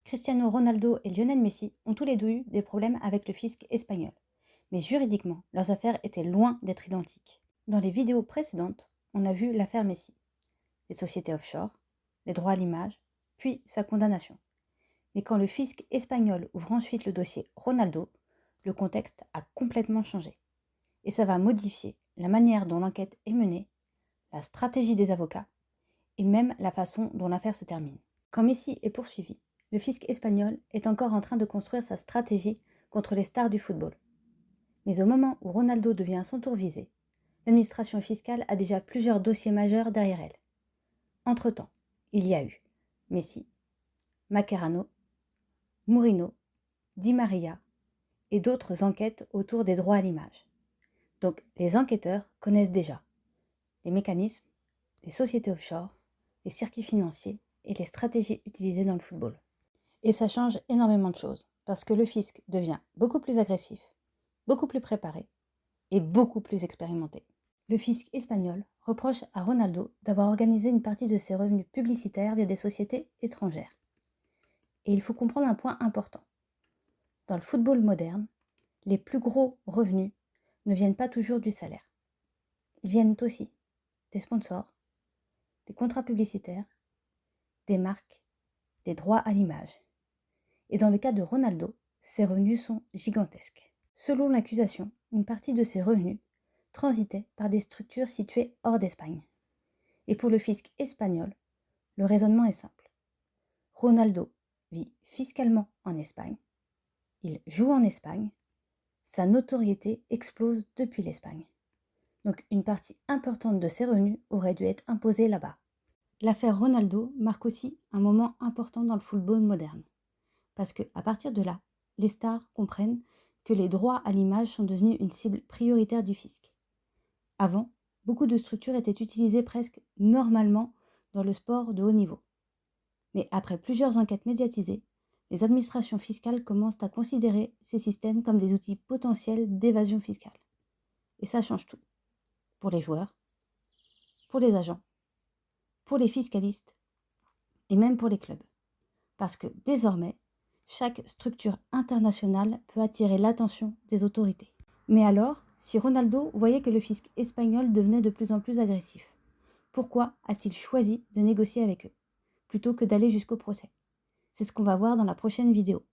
Cristiano Ronaldo et Lionel Messi ont tous les deux eu des problèmes avec le fisc espagnol. Mais juridiquement, leurs affaires étaient loin d'être identiques. Dans les vidéos précédentes, on a vu l'affaire Messi, les sociétés offshore, les droits à l'image, puis sa condamnation. Mais quand le fisc espagnol ouvre ensuite le dossier Ronaldo, le contexte a complètement changé. Et ça va modifier la manière dont l'enquête est menée, la stratégie des avocats et même la façon dont l'affaire se termine. Quand Messi est poursuivi, le fisc espagnol est encore en train de construire sa stratégie contre les stars du football. Mais au moment où Ronaldo devient à son tour visé, l'administration fiscale a déjà plusieurs dossiers majeurs derrière elle. Entre-temps, il y a eu Messi, Mascherano, Mourinho, Di Maria et d'autres enquêtes autour des droits à l'image. Donc les enquêteurs connaissent déjà les mécanismes, les sociétés offshore, les circuits financiers et les stratégies utilisées dans le football. Et ça change énormément de choses, parce que le fisc devient beaucoup plus agressif, beaucoup plus préparé et beaucoup plus expérimenté. Le fisc espagnol reproche à Ronaldo d'avoir organisé une partie de ses revenus publicitaires via des sociétés étrangères. Et il faut comprendre un point important. Dans le football moderne, les plus gros revenus ne viennent pas toujours du salaire. Ils viennent aussi des sponsors, des contrats publicitaires, des marques, des droits à l'image. Et dans le cas de Ronaldo, ses revenus sont gigantesques. Selon l'accusation, une partie de ses revenus transitait par des structures situées hors d'Espagne. Et pour le fisc espagnol, le raisonnement est simple. Ronaldo vit fiscalement en Espagne, il joue en Espagne, sa notoriété explose depuis l'Espagne. Donc une partie importante de ses revenus aurait dû être imposée là-bas. L'affaire Ronaldo marque aussi un moment important dans le football moderne. Parce qu'à partir de là, les stars comprennent que les droits à l'image sont devenus une cible prioritaire du fisc. Avant, beaucoup de structures étaient utilisées presque normalement dans le sport de haut niveau. Mais après plusieurs enquêtes médiatisées, les administrations fiscales commencent à considérer ces systèmes comme des outils potentiels d'évasion fiscale. Et ça change tout. Pour les joueurs, pour les agents, pour les fiscalistes et même pour les clubs. Parce que désormais, chaque structure internationale peut attirer l'attention des autorités. Mais alors, si Ronaldo voyait que le fisc espagnol devenait de plus en plus agressif, pourquoi a-t-il choisi de négocier avec eux, plutôt que d'aller jusqu'au procès? C'est ce qu'on va voir dans la prochaine vidéo.